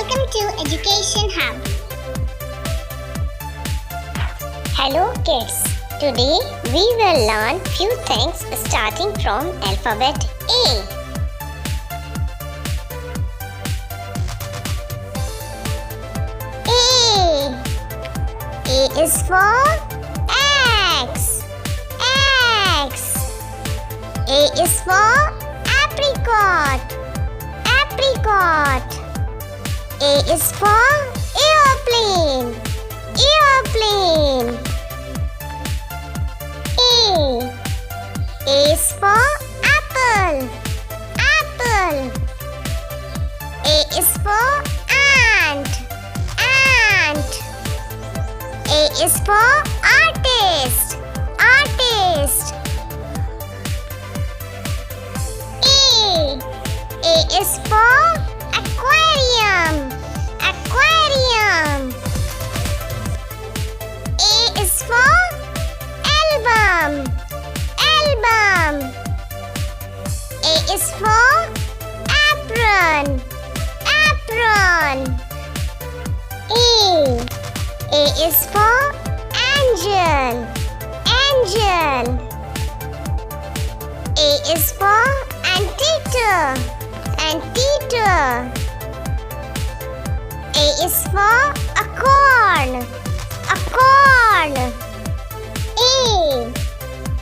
Welcome to Education Hub. Hello kids. Today we will learn few things starting from alphabet A. A is for X. A is for apricot. A is for airplane. A is for apple. A is for ant. A is for artist. A is for aquarium. A is for album. A is for apron. A is for angel. A is for anteater. A is for acorn.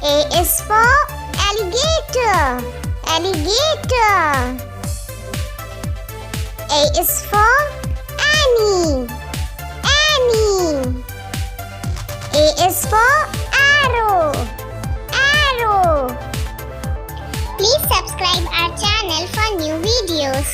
A is for alligator. A is for Annie. A is for arrow. Please subscribe our channel for new videos.